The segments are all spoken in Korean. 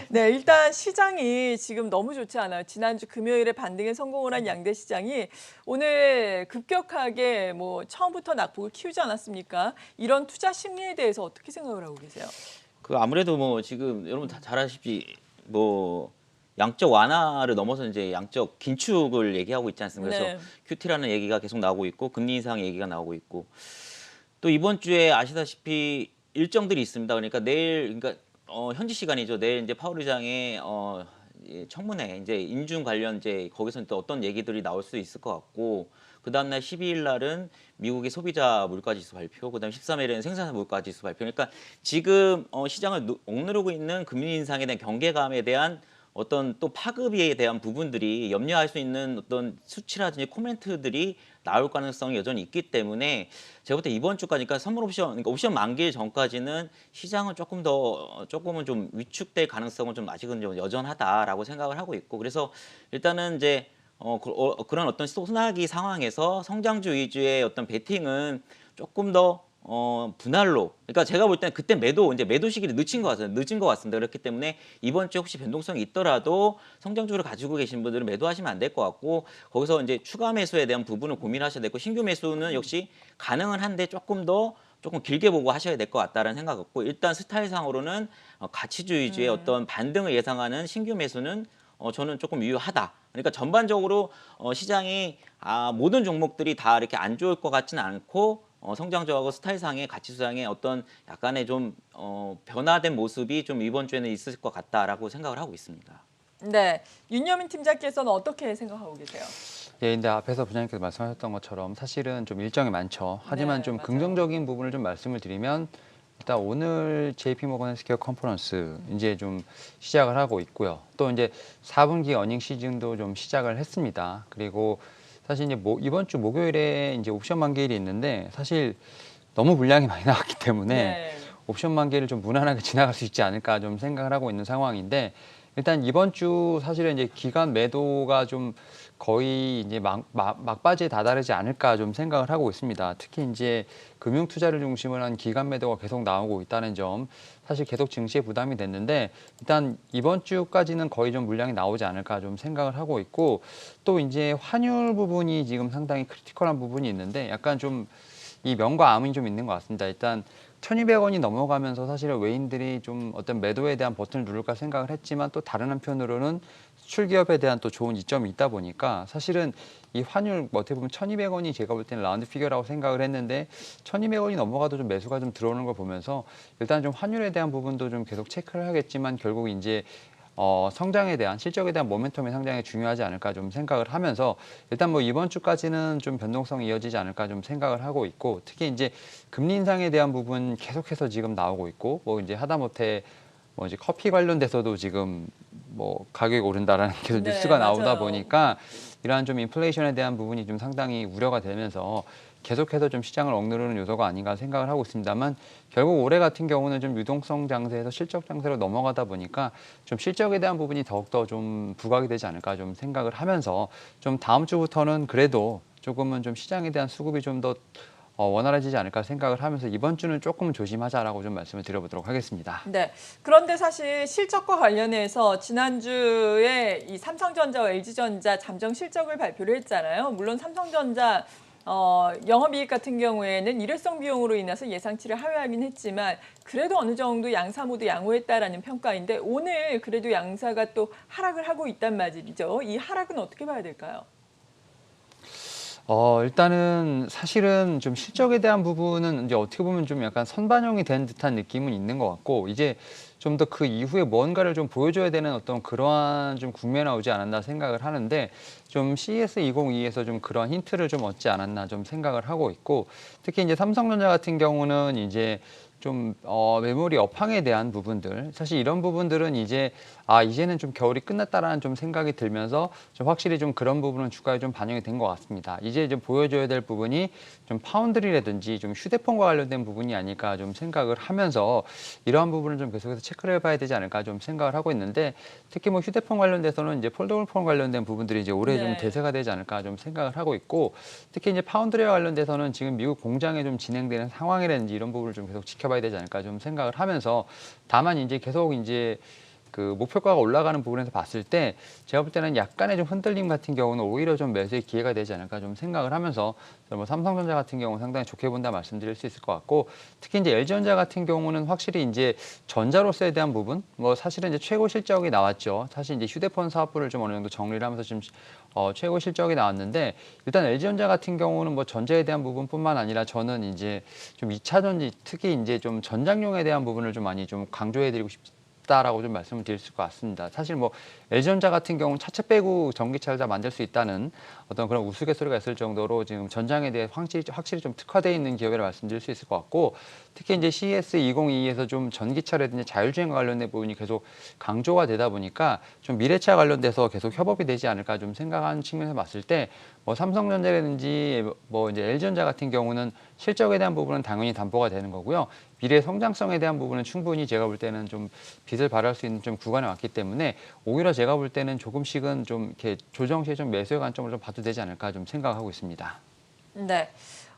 네, 일단 시장이 지금 너무 좋지 않아요. 지난주 금요일에 반등에 성공을 한 양대 시장이 오늘 급격하게 뭐 처음부터 낙폭을 키우지 않았습니까? 이런 투자 심리에 대해서 어떻게 생각을 하고 계세요? 그 아무래도 뭐 지금 여러분 다 잘 아시피 뭐 양적 완화를 넘어서 이제 양적 긴축을 얘기하고 있지 않습니까? 그래서 네. QT라는 얘기가 계속 나오고 있고 금리 인상 얘기가 나오고 있고 또 이번 주에 아시다시피 일정들이 있습니다. 그러니까 내일 그러니까 현지 시간이죠. 내일 이제 파월 의장의 청문회 이제 인준 관련 이제 거기서는 또 어떤 얘기들이 나올 수 있을 것 같고 그 다음날 12일 날은 미국의 소비자 물가지수 발표, 그다음 13일에는 생산자 물가지수 발표. 그러니까 지금 시장을 억누르고 있는 금리 인상에 대한 경계감에 대한 어떤 또 파급에 대한 부분들이 염려할 수 있는 어떤 수치라든지 코멘트들이 나올 가능성이 여전히 있기 때문에 제가 볼 때 이번 주까지 그러니까 선물 옵션, 그러니까 옵션 만기 전까지는 시장은 조금은 좀 위축될 가능성은 좀 아직은 좀 여전하다라고 생각을 하고 있고 그래서 일단은 이제 그런 어떤 소나기 상황에서 성장주 위주의 어떤 베팅은 조금 더 분할로 그러니까 제가 볼 때는 그때 이제 매도 시기를 늦은 것 같습니다. 그렇기 때문에 이번 주에 혹시 변동성이 있더라도 성장주를 가지고 계신 분들은 매도하시면 안 될 것 같고 거기서 이제 추가 매수에 대한 부분을 고민하셔야 되고 신규 매수는 역시 가능은 한데 조금 길게 보고 하셔야 될 것 같다는 생각 없고 일단 스타일상으로는 가치주 위주의 어떤 반등을 예상하는 신규 매수는 저는 조금 유효하다. 그러니까 전반적으로 시장이 모든 종목들이 다 이렇게 안 좋을 것 같지는 않고 성장주하고 스타일상의 가치수상의 어떤 약간의 좀 변화된 모습이 좀 이번 주에는 있을 것 같다라고 생각을 하고 있습니다. 네, 윤여민 팀장께서는 어떻게 생각하고 계세요? 예, 근데 앞에서 부장님께서 말씀하셨던 것처럼 사실은 좀 일정이 많죠. 하지만 네, 좀 맞아요. 긍정적인 부분을 좀 말씀을 드리면 일단 오늘 JP모건 헬스케어 컨퍼런스 이제 좀 시작을 하고 있고요. 또 이제 4분기 어닝 시즌도 좀 시작을 했습니다. 그리고 사실 이제 이번 주 목요일에 이제 옵션 만기일이 있는데 사실 너무 물량이 많이 나왔기 때문에 네. 옵션 만기를 좀 무난하게 지나갈 수 있지 않을까 좀 생각을 하고 있는 상황인데 일단 이번 주 사실은 이제 기간 매도가 좀 거의 이제 막바지에 다다르지 않을까 좀 생각을 하고 있습니다. 특히 이제 금융 투자를 중심으로 한 기간 매도가 계속 나오고 있다는 점 사실 계속 증시에 부담이 됐는데 일단 이번 주까지는 거의 좀 물량이 나오지 않을까 좀 생각을 하고 있고 또 이제 환율 부분이 지금 상당히 크리티컬한 부분이 있는데 약간 좀 이 명과 암이 좀 있는 것 같습니다. 일단 1,200원이 넘어가면서 사실은 외인들이 좀 어떤 매도에 대한 버튼을 누를까 생각을 했지만 또 다른 한편으로는 수출 기업에 대한 또 좋은 이점이 있다 보니까 사실은 이 환율 어떻게 보면 1,200원이 제가 볼 때는 라운드 피겨라고 생각을 했는데 1,200원이 넘어가도 좀 매수가 좀 들어오는 걸 보면서 일단 좀 환율에 대한 부분도 좀 계속 체크를 하겠지만 결국 이제 성장에 대한 실적에 대한 모멘텀이 상당히 중요하지 않을까 좀 생각을 하면서 일단 뭐 이번 주까지는 좀 변동성이 이어지지 않을까 좀 생각을 하고 있고 특히 이제 금리 인상에 대한 부분 계속해서 지금 나오고 있고 뭐 이제 하다못해 뭐 이제 커피 관련돼서도 지금 뭐 가격이 오른다라는 계속 네, 뉴스가 나오다 맞아요. 보니까 이러한 좀 인플레이션에 대한 부분이 좀 상당히 우려가 되면서 계속해서 좀 시장을 억누르는 요소가 아닌가 생각을 하고 있습니다만 결국 올해 같은 경우는 좀 유동성 장세에서 실적 장세로 넘어가다 보니까 좀 실적에 대한 부분이 더욱더 좀 부각이 되지 않을까 좀 생각을 하면서 좀 다음 주부터는 그래도 조금은 좀 시장에 대한 수급이 좀 더 원활해지지 않을까 생각을 하면서 이번 주는 조금 조심하자라고 좀 말씀을 드려보도록 하겠습니다. 네. 그런데 사실 실적과 관련해서 지난주에 이 삼성전자와 LG전자 잠정 실적을 발표를 했잖아요. 물론 삼성전자 영업이익 같은 경우에는 일회성 비용으로 인해서 예상치를 하회하긴 했지만 그래도 어느 정도 양사 모두 양호했다라는 평가인데 오늘 그래도 양사가 또 하락을 하고 있단 말이죠. 이 하락은 어떻게 봐야 될까요? 일단은 사실은 좀 실적에 대한 부분은 이제 어떻게 보면 좀 약간 선반영이 된 듯한 느낌은 있는 것 같고 이제 좀 더 그 이후에 뭔가를 좀 보여줘야 되는 어떤 그러한 좀 국면에 오지 않았나 생각을 하는데 좀 CES 2022에서 좀 그런 힌트를 좀 얻지 않았나 좀 생각을 하고 있고 특히 이제 삼성전자 같은 경우는 이제 좀 메모리 업황에 대한 부분들 사실 이런 부분들은 이제 이제는 좀 겨울이 끝났다라는 좀 생각이 들면서 좀 확실히 좀 그런 부분은 주가에 좀 반영이 된 것 같습니다. 이제 좀 보여줘야 될 부분이 좀 파운드리라든지 좀 휴대폰과 관련된 부분이 아닐까 좀 생각을 하면서 이러한 부분을 좀 계속해서 체크를 해봐야 되지 않을까 좀 생각을 하고 있는데 특히 뭐 휴대폰 관련돼서는 이제 폴더블 폰 관련된 부분들이 이제 올해 좀 네. 대세가 되지 않을까 좀 생각을 하고 있고 특히 이제 파운드리와 관련돼서는 지금 미국 공장에 좀 진행되는 상황이라든지 이런 부분을 좀 계속 지켜봐야 되지 않을까 좀 생각을 하면서 다만 이제 계속 이제 그 목표가가 올라가는 부분에서 봤을 때 제가 볼 때는 약간의 좀 흔들림 같은 경우는 오히려 좀 매수의 기회가 되지 않을까 좀 생각을 하면서 뭐 삼성전자 같은 경우는 상당히 좋게 본다 말씀드릴 수 있을 것 같고 특히 이제 LG전자 같은 경우는 확실히 이제 전자로서에 대한 부분 뭐 사실은 이제 최고 실적이 나왔죠. 사실 이제 휴대폰 사업부를 좀 어느 정도 정리를 하면서 지금 최고 실적이 나왔는데 일단 LG전자 같은 경우는 뭐 전자에 대한 부분뿐만 아니라 저는 이제 좀 2차 전지 특히 이제 좀 전장용에 대한 부분을 좀 많이 좀 강조해드리고 싶다라고 좀 말씀을 드릴 수 같습니다. 사실 뭐 LG전자 같은 경우는 차체 빼고 전기차를 다 만들 수 있다는 어떤 그런 우스갯소리가 있을 정도로 지금 전장에 대해 확실히 좀 특화되어 있는 기업이라 말씀드릴 수 있을 것 같고 특히 이제 CES 2022에서 좀 전기차라든지 자율주행과 관련된 부분이 계속 강조가 되다 보니까 좀 미래차 관련돼서 계속 협업이 되지 않을까 좀 생각하는 측면에서 봤을 때 뭐 삼성전자라든지 뭐 이제 LG전자 같은 경우는 실적에 대한 부분은 당연히 담보가 되는 거고요. 미래 성장성에 대한 부분은 충분히 제가 볼 때는 좀 빛을 발할 수 있는 좀 구간에 왔기 때문에 오히려 제가 볼 때는 조금씩은 좀 이렇게 조정 시에 좀 매수의 관점을 좀 봐도 되지 않을까 좀 생각하고 있습니다. 네.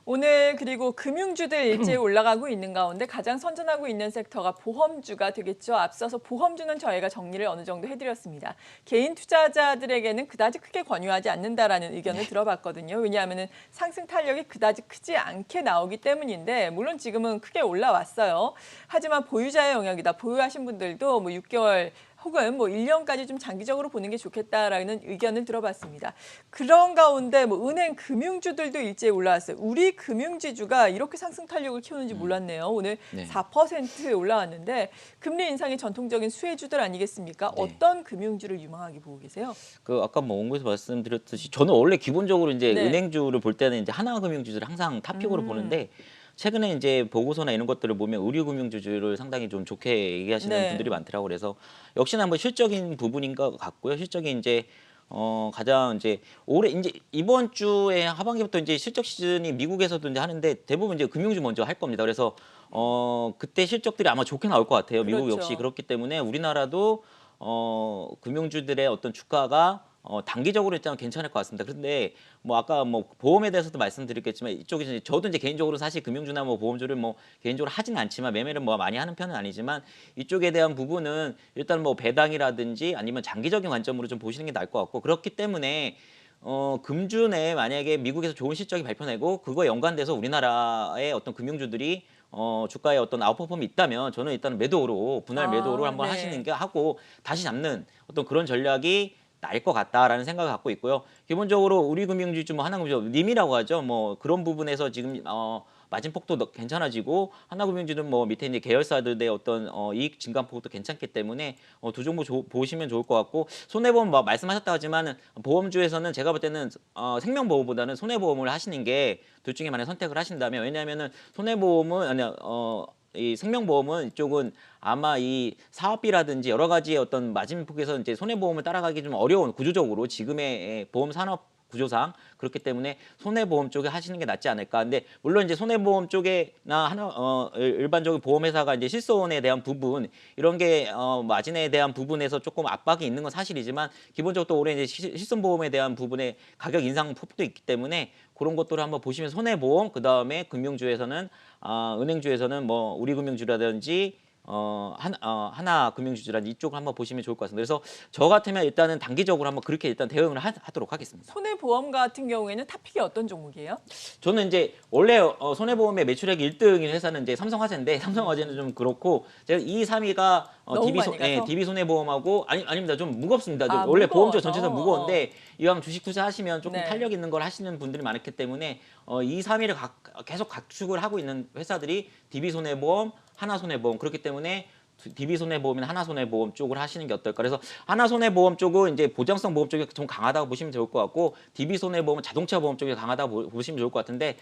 오늘 그리고 금융주들 일제히 올라가고 있는 가운데 가장 선전하고 있는 섹터가 보험주가 되겠죠. 앞서서 보험주는 저희가 정리를 어느 정도 해드렸습니다. 개인 투자자들에게는 그다지 크게 권유하지 않는다라는 의견을 들어봤거든요. 왜냐하면 상승 탄력이 그다지 크지 않게 나오기 때문인데 물론 지금은 크게 올라왔어요. 하지만 보유자의 영역이다. 보유하신 분들도 뭐 6개월 혹은 뭐 1년까지 좀 장기적으로 보는 게 좋겠다라는 의견을 들어봤습니다. 그런 가운데 뭐 은행 금융주들도 일제히 올라왔어요. 우리 금융지주가 이렇게 상승 탄력을 키우는지 몰랐네요. 오늘 네. 4%에 올라왔는데 금리 인상의 전통적인 수혜주들 아니겠습니까? 네. 어떤 금융주를 유망하게 보고 계세요? 그 아까 뭐 원고에서 말씀드렸듯이 저는 원래 기본적으로 이제 네. 은행주를 볼 때는 이제 하나금융주를 항상 탑픽으로 보는데 최근에 이제 보고서나 이런 것들을 보면 의류금융주를 상당히 좀 좋게 얘기하시는 네. 분들이 많더라고 그래서 역시나 뭐 실적인 부분인 것 같고요. 실적이 이제 가장 이제 올해 이제 이번 주에 하반기부터 이제 실적 시즌이 미국에서도 이제 하는데 대부분 이제 금융주 먼저 할 겁니다. 그래서 그때 실적들이 아마 좋게 나올 것 같아요. 미국 그렇죠. 역시 그렇기 때문에 우리나라도 금융주들의 어떤 주가가 단기적으로 일단 괜찮을 것 같습니다. 그런데 뭐 아까 뭐 보험에 대해서도 말씀드렸겠지만 이쪽에 이제 저도 이제 개인적으로 사실 금융주나 뭐 보험주를 뭐 개인적으로 하진 않지만 매매를 뭐 많이 하는 편은 아니지만 이쪽에 대한 부분은 일단 뭐 배당이라든지 아니면 장기적인 관점으로 좀 보시는 게 나을 것 같고 그렇기 때문에 금주 내에 만약에 미국에서 좋은 실적이 발표되고 그거에 연관돼서 우리나라의 어떤 금융주들이 주가에 어떤 아웃퍼폼이 있다면 저는 일단 매도로 분할 매도로 한번 네. 하시는 게 하고 다시 잡는 어떤 그런 전략이 나을 것 같다라는 생각을 갖고 있고요. 기본적으로 우리 금융주 뭐 하나금융주 님이라고 하죠. 뭐 그런 부분에서 지금 마진폭도 괜찮아지고 하나금융주는 뭐 밑에 이제 계열사들의 어떤 이익 증가폭도 괜찮기 때문에 두 종목 보시면 좋을 것 같고 손해보험 뭐 말씀하셨다 하지만은 보험주에서는 제가 볼 때는 생명보험보다는 손해보험을 하시는 게 둘 중에 만약 선택을 하신다면 왜냐하면은 손해보험은 아니 이 생명보험은 이쪽은 아마 이 사업비라든지 여러 가지의 어떤 마진폭에서 이제 손해보험을 따라가기 좀 어려운 구조적으로 지금의 보험 산업 구조상 그렇기 때문에 손해보험 쪽에 하시는 게 낫지 않을까. 근데 물론 이제 손해보험 쪽에나 일반적인 보험회사가 이제 실손에 대한 부분 이런 게 마진에 대한 부분에서 조금 압박이 있는 건 사실이지만 기본적으로 또 올해 이제 실손보험에 대한 부분에 가격 인상 폭도 있기 때문에 그런 것들을 한번 보시면 손해보험 그 다음에 금융주에서는 은행주에서는 뭐 우리금융주라든지 하나금융주주라든지 이쪽을 한번 보시면 좋을 것 같습니다. 그래서 저 같으면 일단은 단기적으로 한번 그렇게 일단 대응을 하도록 하겠습니다. 손해보험 같은 경우에는 탑픽이 어떤 종목이에요? 저는 이제 원래 손해보험의 매출액 1등인 회사는 이제 삼성화재인데 삼성화재는 좀 그렇고 제가 2, 3위가 너무 많이 가서? DB 손해보험하고 아닙니다. 좀 무겁습니다. 좀 아, 원래 무거워서. 보험주 전체적으로 무거운데 이왕 주식 투자하시면 조금 네. 탄력 있는 걸 하시는 분들이 많기 때문에 2, 3위를 계속 각축을 하고 있는 회사들이 DB 손해보험, 하나손해보험 그렇기 때문에 DB 손해보험이나 하나손해보험 쪽을 하시는 게 어떨까. 그래서 하나손해보험 쪽은 이제 보장성 보험 쪽이 좀 강하다고 보시면 좋을 것 같고 DB 손해보험은 자동차 보험 쪽이 강하다고 보시면 좋을 것 같은데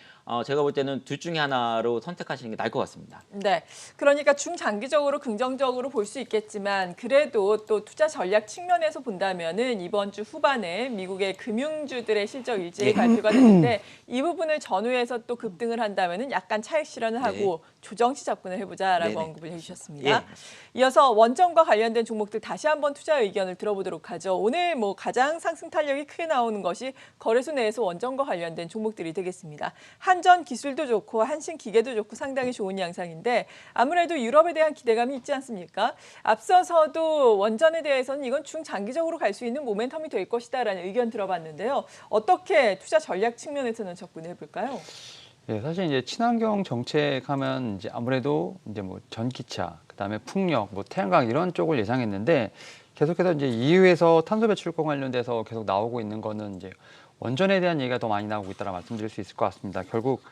제가 볼 때는 둘 중에 하나로 선택하시는 게 나을 것 같습니다. 네, 그러니까 중장기적으로 긍정적으로 볼 수 있겠지만 그래도 또 투자 전략 측면에서 본다면은 이번 주 후반에 미국의 금융주들의 실적 일제히 발표가 되는데 이 부분을 전후해서 또 급등을 한다면은 약간 차익 실현을 하고 조정치 접근을 해보자라고 네네. 언급을 해주셨습니다. 예. 이어서 원전과 관련된 종목들 다시 한번 투자 의견을 들어보도록 하죠. 오늘 뭐 가장 상승 탄력이 크게 나오는 것이 거래소 내에서 원전과 관련된 종목들이 되겠습니다. 한전 기술도 좋고 한신 기계도 좋고 상당히 좋은 양상인데 아무래도 유럽에 대한 기대감이 있지 않습니까? 앞서서도 원전에 대해서는 이건 중장기적으로 갈 수 있는 모멘텀이 될 것이다라는 의견 들어봤는데요. 어떻게 투자 전략 측면에서는 접근해 볼까요? 예, 사실 이제 친환경 정책하면 이제 아무래도 이제 뭐 전기차, 그다음에 풍력, 뭐 태양광 이런 쪽을 예상했는데 계속해서 이제 EU에서 탄소 배출권 관련돼서 계속 나오고 있는 거는 이제 원전에 대한 얘기가 더 많이 나오고 있다라 말씀드릴 수 있을 것 같습니다. 결국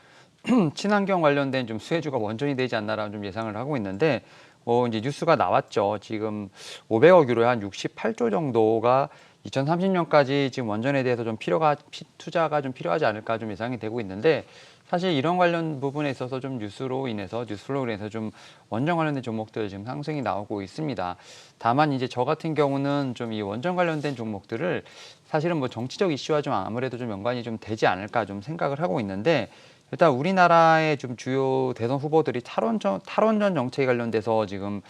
친환경 관련된 좀 수혜주가 원전이 되지 않나라는 좀 예상을 하고 있는데 이제 뉴스가 나왔죠. 지금 500억 유로에 한 68조 정도가 2030년까지 지금 원전에 대해서 좀 투자가 좀 필요하지 않을까 좀 예상이 되고 있는데 사실 이런 관련 부분에 있어서 좀 뉴스플로우로 인해서 좀 원전 관련된 종목들 지금 상승이 나오고 있습니다. 다만 이제 저 같은 경우는 좀 이 원전 관련된 종목들을 사실은 뭐 정치적 이슈와 좀 아무래도 좀 연관이 좀 되지 않을까 좀 생각을 하고 있는데 일단 우리나라의 좀 주요 대선 후보들이 탈원전 정책에 관련돼서 지금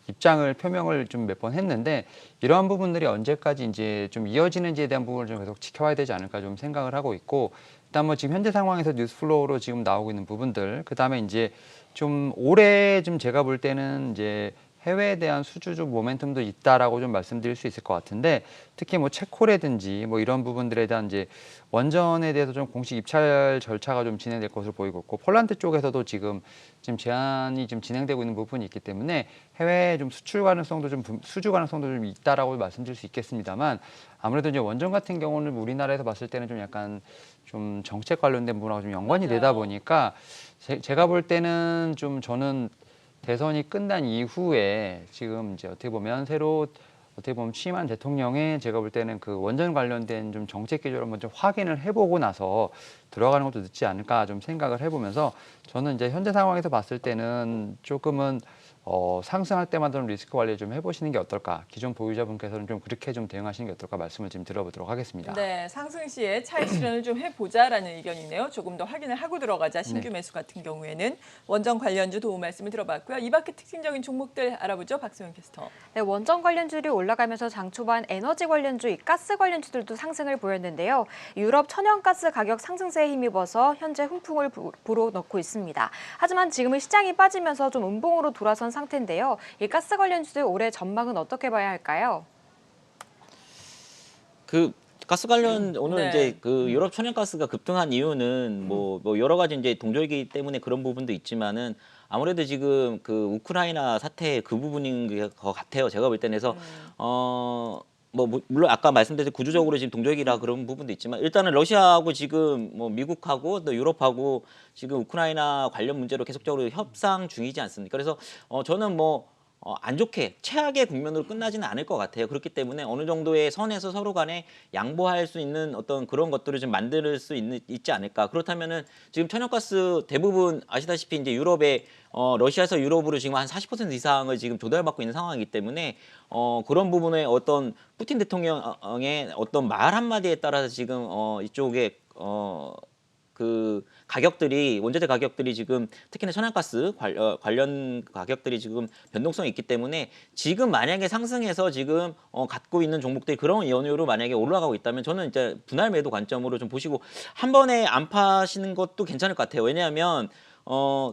입장을 표명을 좀 몇 번 했는데 이러한 부분들이 언제까지 이제 좀 이어지는지에 대한 부분을 좀 계속 지켜봐야 되지 않을까 좀 생각을 하고 있고 일단 뭐 지금 현재 상황에서 뉴스플로우로 지금 나오고 있는 부분들 그다음에 이제 좀 올해 좀 제가 볼 때는 이제 해외에 대한 수주적 모멘텀도 있다라고 좀 말씀드릴 수 있을 것 같은데 특히 뭐 체코라든지 뭐 이런 부분들에 대한 이제 원전에 대해서 좀 공식 입찰 절차가 좀 진행될 것으로 보이고 있고 폴란드 쪽에서도 지금 제안이 좀 진행되고 있는 부분이 있기 때문에 해외 좀 수출 가능성도 좀 수주 가능성도 좀 있다라고 말씀드릴 수 있겠습니다만 아무래도 이제 원전 같은 경우는 우리나라에서 봤을 때는 좀 약간 좀 정책 관련된 부분하고 좀 연관이 되다 보니까 제가 볼 때는 좀 저는 대선이 끝난 이후에 지금 이제 어떻게 보면 취임한 대통령의 제가 볼 때는 그 원전 관련된 좀 정책 기조를 한번 좀 확인을 해보고 나서 들어가는 것도 늦지 않을까 좀 생각을 해보면서 저는 이제 현재 상황에서 봤을 때는 조금은 상승할 때마다 좀 리스크 관리 좀 해보시는 게 어떨까. 기존 보유자분께서는 좀 그렇게 좀 대응하시는 게 어떨까 말씀을 지금 들어보도록 하겠습니다. 네, 상승 시에 차익 실현을 좀 해보자라는 의견이네요. 조금 더 확인을 하고 들어가자. 신규 매수 같은 경우에는 원전 관련주 도움 말씀을 들어봤고요. 이 밖에 특징적인 종목들 알아보죠. 박소영 캐스터. 네, 원전 관련주들이 올라가면서 장 초반 에너지 관련주, 가스 관련주들도 상승을 보였는데요. 유럽 천연가스 가격 상승세에 힘입어서 현재 훈풍을 불어넣고 있습니다. 하지만 지금은 시장이 빠지면서 좀 음봉으로 돌아선 상태인데요. 이 가스 관련주들 올해 전망은 어떻게 봐야 할까요? 그 가스 관련 오늘 네. 이제 그 유럽 천연가스가 급등한 이유는 뭐 여러 가지 이제 동절기 때문에 그런 부분도 있지만은 아무래도 지금 그 우크라이나 사태 그 부분인 것 같아요. 제가 볼 때는. 그래서 물론 아까 말씀드린 구조적으로 지금 동절기라 그런 부분도 있지만 일단은 러시아하고 지금 뭐 미국하고 또 유럽하고 지금 우크라이나 관련 문제로 계속적으로 협상 중이지 않습니까? 그래서 저는 안 좋게 최악의 국면으로 끝나지는 않을 것 같아요. 그렇기 때문에 어느 정도의 선에서 서로 간에 양보할 수 있는 어떤 그런 것들을 좀 만들 수 있지 않을까. 그렇다면은 지금 천연가스 대부분 아시다시피 이제 유럽에 러시아에서 유럽으로 지금 한 40% 이상을 지금 조달받고 있는 상황이기 때문에 그런 부분에 어떤 푸틴 대통령의 어떤 말 한마디에 따라서 지금 이쪽에 그 가격들이 원자재 가격들이 지금 특히나 천연가스 관련 가격들이 지금 변동성이 있기 때문에 지금 만약에 상승해서 지금 갖고 있는 종목들이 그런 연유로 만약에 올라가고 있다면 저는 이제 분할 매도 관점으로 좀 보시고 한 번에 안 파시는 것도 괜찮을 것 같아요. 왜냐하면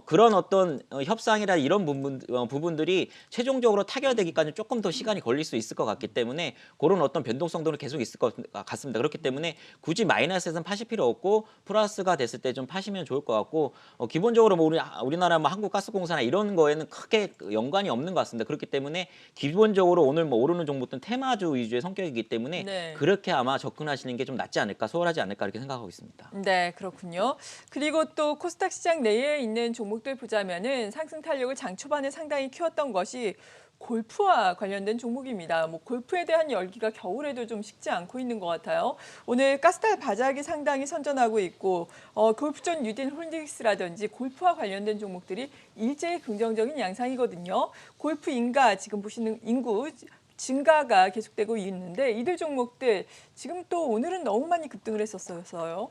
그런 어떤 협상이나 이런 부분들이 최종적으로 타결되기까지 조금 더 시간이 걸릴 수 있을 것 같기 때문에 그런 어떤 변동성들은 계속 있을 것 같습니다. 그렇기 때문에 굳이 마이너스에서는 파실 필요 없고 플러스가 됐을 때 좀 파시면 좋을 것 같고 기본적으로 뭐 우리나라 뭐 한국가스공사나 이런 거에는 크게 연관이 없는 것 같습니다. 그렇기 때문에 기본적으로 오늘 뭐 오르는 종목들은 테마주 위주의 성격이기 때문에 네. 그렇게 아마 접근하시는 게 좀 낫지 않을까, 수월하지 않을까 이렇게 생각하고 있습니다. 네, 그렇군요. 그리고 또 코스닥 시장 내에 있는 종목들 보자면은 상승 탄력을 장 초반에 상당히 키웠던 것이 골프와 관련된 종목입니다. 뭐 골프에 대한 열기가 겨울에도 좀 식지 않고 있는 것 같아요. 오늘 가스달 바닥이 상당히 선전하고 있고 골프존 유딘 홀딩스라든지 골프와 관련된 종목들이 일제히 긍정적인 양상이거든요. 골프 인가 지금 보시는 인구 증가가 계속되고 있는데 이들 종목들 지금 또 오늘은 너무 많이 급등을 했었어요.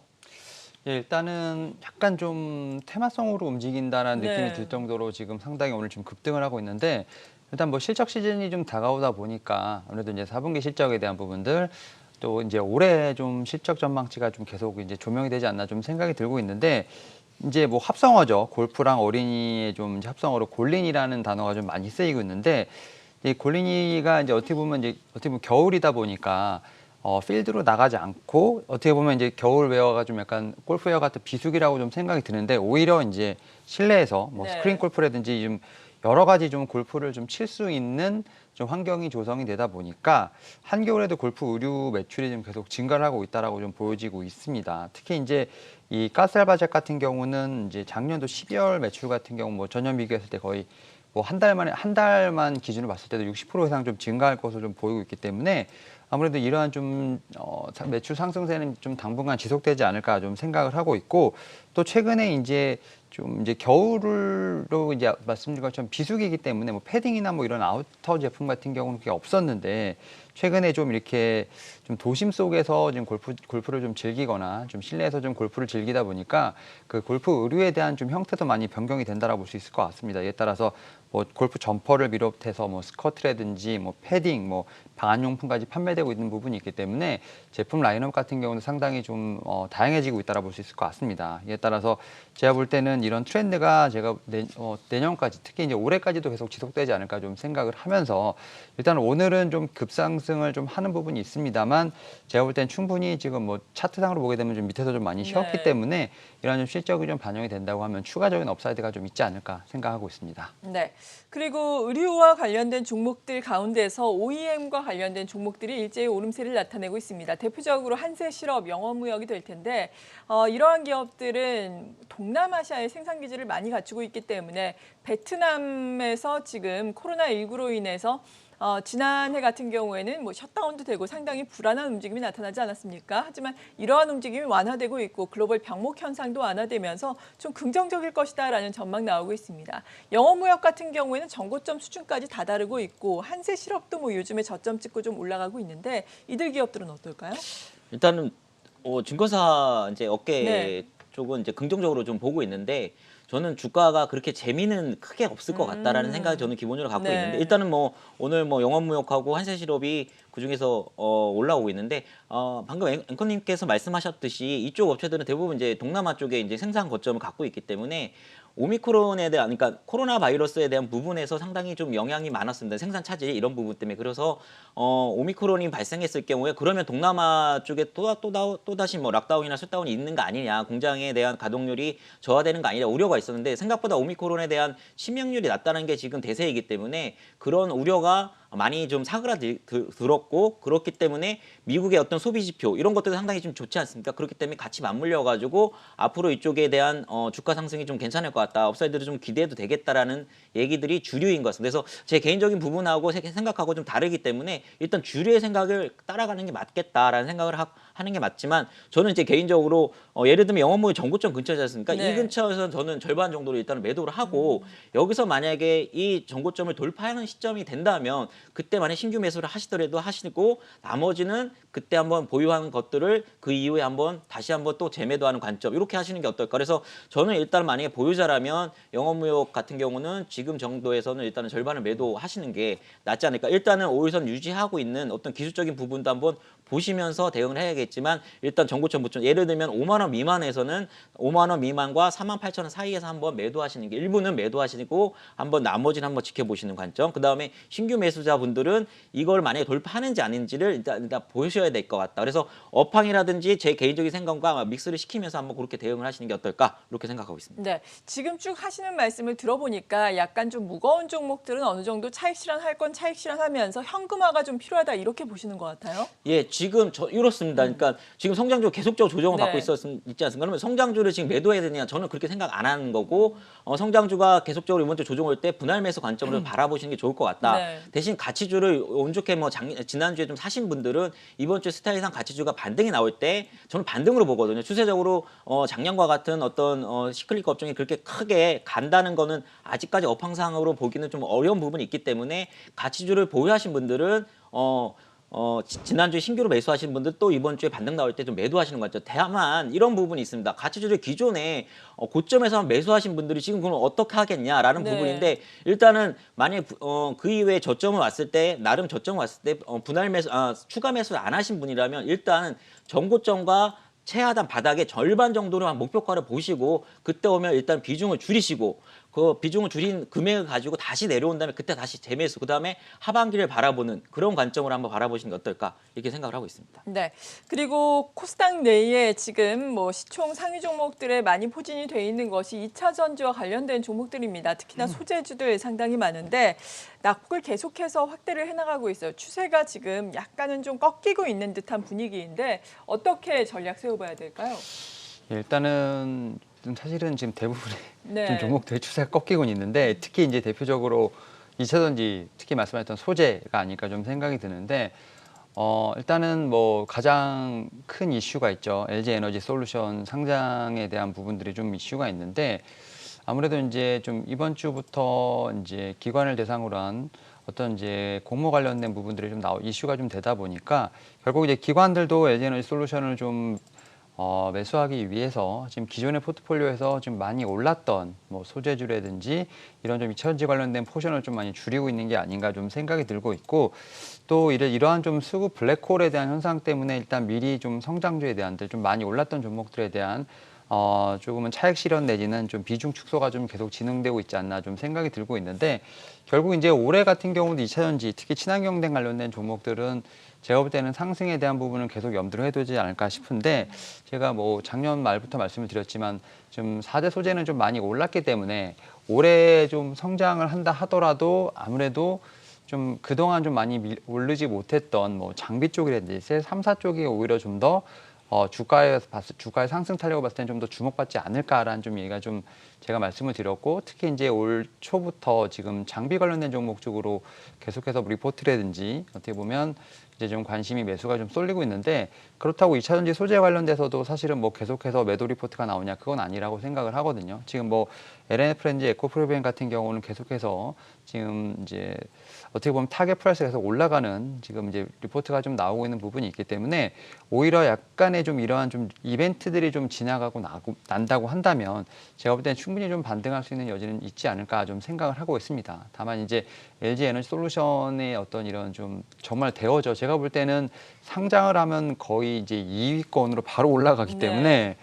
예, 일단은 약간 좀 테마성으로 움직인다는 네. 느낌이 들 정도로 지금 상당히 오늘 좀 급등을 하고 있는데 일단 뭐 실적 시즌이 좀 다가오다 보니까 아무래도 이제 4분기 실적에 대한 부분들 또 이제 올해 좀 실적 전망치가 좀 계속 이제 조명이 되지 않나 좀 생각이 들고 있는데 이제 뭐 합성어죠. 골프랑 어린이의 좀 이제 합성어로 골린이라는 단어가 좀 많이 쓰이고 있는데 이 골린이가 이제 어떻게 보면 겨울이다 보니까 필드로 나가지 않고 어떻게 보면 이제 겨울 웨어가 좀 약간 골프웨어 같은 비수기라고 좀 생각이 드는데 오히려 이제 실내에서 뭐 네. 스크린 골프라든지 좀 여러 가지 좀 골프를 좀 칠 수 있는 좀 환경이 조성이 되다 보니까 한겨울에도 골프 의류 매출이 좀 계속 증가를 하고 있다라고 좀 보여지고 있습니다. 특히 이제 이 가스알바잭 같은 경우는 이제 작년도 12월 매출 같은 경우 뭐 전년 비교했을 때 거의 뭐 한 달만 기준으로 봤을 때도 60% 이상 좀 증가할 것으로 좀 보이고 있기 때문에 아무래도 이러한 좀 매출 상승세는 좀 당분간 지속되지 않을까 좀 생각을 하고 있고 또 최근에 이제 좀 이제 겨울로 이제 말씀드린 것처럼 비수기이기 때문에 뭐 패딩이나 뭐 이런 아우터 제품 같은 경우는 그게 없었는데 최근에 좀 이렇게 좀 도심 속에서 지금 골프를 좀 즐기거나 좀 실내에서 좀 골프를 즐기다 보니까 그 골프 의류에 대한 좀 형태도 많이 변경이 된다라고 볼 수 있을 것 같습니다. 이에 따라서 뭐 골프 점퍼를 비롯해서 뭐 스커트라든지 뭐 패딩, 뭐 방한용품까지 판매되고 있는 부분이 있기 때문에 제품 라인업 같은 경우는 상당히 좀 다양해지고 있다라고 볼 수 있을 것 같습니다. 이에 따라서 제가 볼 때는 이런 트렌드가 제가 내년까지 특히 이제 올해까지도 계속 지속되지 않을까 좀 생각을 하면서 일단 오늘은 좀 급상승을 좀 하는 부분이 있습니다만 제가 볼 땐 충분히 지금 뭐 차트상으로 보게 되면 좀 밑에서 좀 많이 쉬었기 네. 때문에 이런 좀 실적이 좀 반영이 된다고 하면 추가적인 업사이드가 좀 있지 않을까 생각하고 있습니다. 네. 그리고 의류와 관련된 종목들 가운데서 OEM과 관련된 종목들이 일제히 오름세를 나타내고 있습니다. 대표적으로 한세실업, 영어무역이 될 텐데 이러한 기업들은 동남아시아에 생산 기지를 많이 갖추고 있기 때문에 베트남에서 지금 코로나19로 인해서 지난해 같은 경우에는 뭐 셧다운도 되고 상당히 불안한 움직임이 나타나지 않았습니까? 하지만 이러한 움직임이 완화되고 있고 글로벌 병목 현상도 완화되면서 좀 긍정적일 것이다라는 전망 나오고 있습니다. 영어무역 같은 경우에는 전고점 수준까지 다다르고 있고 한세실업도 뭐 요즘에 저점 찍고 좀 올라가고 있는데 이들 기업들은 어떨까요? 일단은 증권사 이제 업계 네. 쪽은 이제 긍정적으로 좀 보고 있는데 저는 주가가 그렇게 재미는 크게 없을 것 같다라는 생각이 저는 기본적으로 갖고 네. 있는데 일단은 뭐 오늘 뭐 영업무역하고 한세실업이 그중에서 올라오고 있는데 방금 앵커님께서 말씀하셨듯이 이쪽 업체들은 대부분 이제 동남아 쪽에 이제 생산 거점을 갖고 있기 때문에 오미크론에 대한 그러니까 코로나 바이러스에 대한 부분에서 상당히 좀 영향이 많았습니다. 생산 차질 이런 부분 때문에 그래서 오미크론이 발생했을 경우에 그러면 동남아 쪽에 또 다시 뭐 락다운이나 셧다운이 있는 거 아니냐, 공장에 대한 가동률이 저하되는 거 아니냐 우려가 있었는데 생각보다 오미크론에 대한 치명률이 낮다는 게 지금 대세이기 때문에 그런 우려가 많이 좀 사그라들었고 그렇기 때문에 미국의 어떤 소비 지표 이런 것들도 상당히 좀 좋지 않습니까? 그렇기 때문에 같이 맞물려 가지고 앞으로 이쪽에 대한 주가 상승이 좀 괜찮을 것 같다. 업사이드를 좀 기대해도 되겠다라는 얘기들이 주류인 것 같습니다. 그래서 제 개인적인 부분하고 생각하고 좀 다르기 때문에 일단 주류의 생각을 따라가는 게 맞겠다라는 생각을 하는 게 맞지만 저는 이제 개인적으로 예를 들면 영업무역 전고점 근처지 않습니까? 네. 이 근처에서는 저는 절반 정도로 일단은 매도를 하고 여기서 만약에 이 전고점을 돌파하는 시점이 된다면 그때 만약 신규 매수를 하시더라도 하시고 나머지는 그때 한번 보유한 것들을 그 이후에 다시 한번 또 재매도하는 관점 이렇게 하시는 게 어떨까? 그래서 저는 일단 만약에 보유자라면 영업무역 같은 경우는 지금 정도에서는 일단은 절반을 매도하시는 게 낫지 않을까? 일단은 5일선 유지하고 있는 어떤 기술적인 부분도 한번 보시면서 대응을 해야겠지만 일단 전고점 부천 예를 들면 5만 원 미만에서는 5만 원 미만과 48,000원 사이에서 한번 매도하시는 게 일부는 매도하시고 한번 나머지는 한번 지켜보시는 관점. 그다음에 신규 매수자분들은 이걸 만약에 돌파하는지 아닌지를 일단 보셔야 될 것 같다. 그래서 업황이라든지 제 개인적인 생각과 믹스를 시키면서 한번 그렇게 대응을 하시는 게 어떨까? 이렇게 생각하고 있습니다. 네, 지금 쭉 하시는 말씀을 들어보니까 약간 좀 무거운 종목들은 어느 정도 차익 실현할 건 차익 실현하면서 현금화가 좀 필요하다 이렇게 보시는 것 같아요. 예, 지금 이렇습니다. 그러니까 지금 성장주 계속적으로 조정을 네. 받고 있지 않습니까? 그러면 성장주를 지금 매도해야 되냐? 저는 그렇게 생각 안 하는 거고 성장주가 계속적으로 이번 주 조정할 때 분할 매수 관점으로 바라보시는 게 좋을 것 같다. 네. 대신 가치주를 운 좋게 뭐 지난주에 좀 사신 분들은 이번 주 스타일상 가치주가 반등이 나올 때 저는 반등으로 보거든요. 추세적으로 작년과 같은 어떤 시클리크 업종이 그렇게 크게 간다는 거는 아직까지 업황상으로 보기는 좀 어려운 부분이 있기 때문에 가치주를 보유하신 분들은 지난주에 신규로 매수하시는 분들 또 이번 주에 반등 나올 때 좀 매도하시는 것 같죠. 다만 이런 부분이 있습니다. 가치 조절 기존에 고점에서 매수하신 분들이 지금 그럼 어떻게 하겠냐라는 네. 부분인데 일단은 만약에 그 이후에 저점을 왔을 때 나름 저점 왔을 때 분할 매수 추가 매수 안 하신 분이라면 일단은 전고점과 최하단 바닥의 절반 정도로만 목표가를 보시고 그때 오면 일단 비중을 줄이시고 그 비중을 줄인 금액을 가지고 다시 내려온 다음에 그때 다시 재매수 그다음에 하반기를 바라보는 그런 관점으로 한번 바라보시는 게 어떨까 이렇게 생각을 하고 있습니다. 네. 그리고 코스닥 내에 지금 뭐 시총 상위 종목들에 많이 포진이 돼 있는 것이 2차 전지와 관련된 종목들입니다. 특히나 소재주들 상당히 많은데 낙폭을 계속해서 확대를 해나가고 있어요. 추세가 지금 약간은 좀 꺾이고 있는 듯한 분위기인데 어떻게 전략 세워봐야 될까요? 예, 일단은 좀 사실은 지금 대부분의 네. 좀 종목들의 추세가 꺾이곤 있는데 특히 이제 대표적으로 2차전지 특히 말씀하셨던 소재가 아닐까 좀 생각이 드는데 일단은 뭐 가장 큰 이슈가 있죠. LG 에너지 솔루션 상장에 대한 부분들이 좀 이슈가 있는데 아무래도 이제 좀 이번 주부터 이제 기관을 대상으로 한 어떤 이제 공모 관련된 부분들이 좀 이슈가 좀 되다 보니까 결국 이제 기관들도 LG 에너지 솔루션을 좀 매수하기 위해서 지금 기존의 포트폴리오에서 좀 많이 올랐던 뭐 소재주라든지 이런 좀 2차전지 관련된 포션을 좀 많이 줄이고 있는 게 아닌가 좀 생각이 들고 있고 또 이러한 좀 수급 블랙홀에 대한 현상 때문에 일단 미리 좀 성장주에 대한 좀 많이 올랐던 종목들에 대한 조금은 차익 실현 내지는 좀 비중 축소가 좀 계속 진행되고 있지 않나 좀 생각이 들고 있는데 결국 이제 올해 같은 경우도 2차전지 특히 친환경된 관련된 종목들은 제가 볼 때는 상승에 대한 부분은 계속 염두를 해두지 않을까 싶은데 제가 뭐 작년 말부터 말씀을 드렸지만 좀 4대 소재는 좀 많이 올랐기 때문에 올해 좀 성장을 한다 하더라도 아무래도 좀 그동안 좀 많이 오르지 못했던 뭐 장비 쪽이라든지 셀 3사 쪽이 오히려 좀 더 주가의 상승 탄력을 봤을 때는 좀 더 주목받지 않을까라는 좀 얘기가 좀 제가 말씀을 드렸고 특히 이제 올 초부터 지금 장비 관련된 종목 쪽으로 계속해서 리포트라든지 어떻게 보면 이제 좀 관심이 매수가 좀 쏠리고 있는데 그렇다고 2차전지 소재 관련돼서도 사실은 뭐 계속해서 매도 리포트가 나오냐 그건 아니라고 생각을 하거든요. 지금 뭐 LNF라든지 에코프로비엔 같은 경우는 계속해서 지금 이제 어떻게 보면 타겟 프라이스가 계속 올라가는 지금 이제 리포트가 좀 나오고 있는 부분이 있기 때문에 오히려 약간의 좀 이러한 좀 이벤트들이 좀 지나가고 난다고 한다면 제가 볼 때는 충분히 좀 반등할 수 있는 여지는 있지 않을까 좀 생각을 하고 있습니다. 다만 이제 LG 에너지 솔루션의 어떤 이런 좀 정말 대어죠. 제가 볼 때는 상장을 하면 거의 이제 2위권으로 바로 올라가기 때문에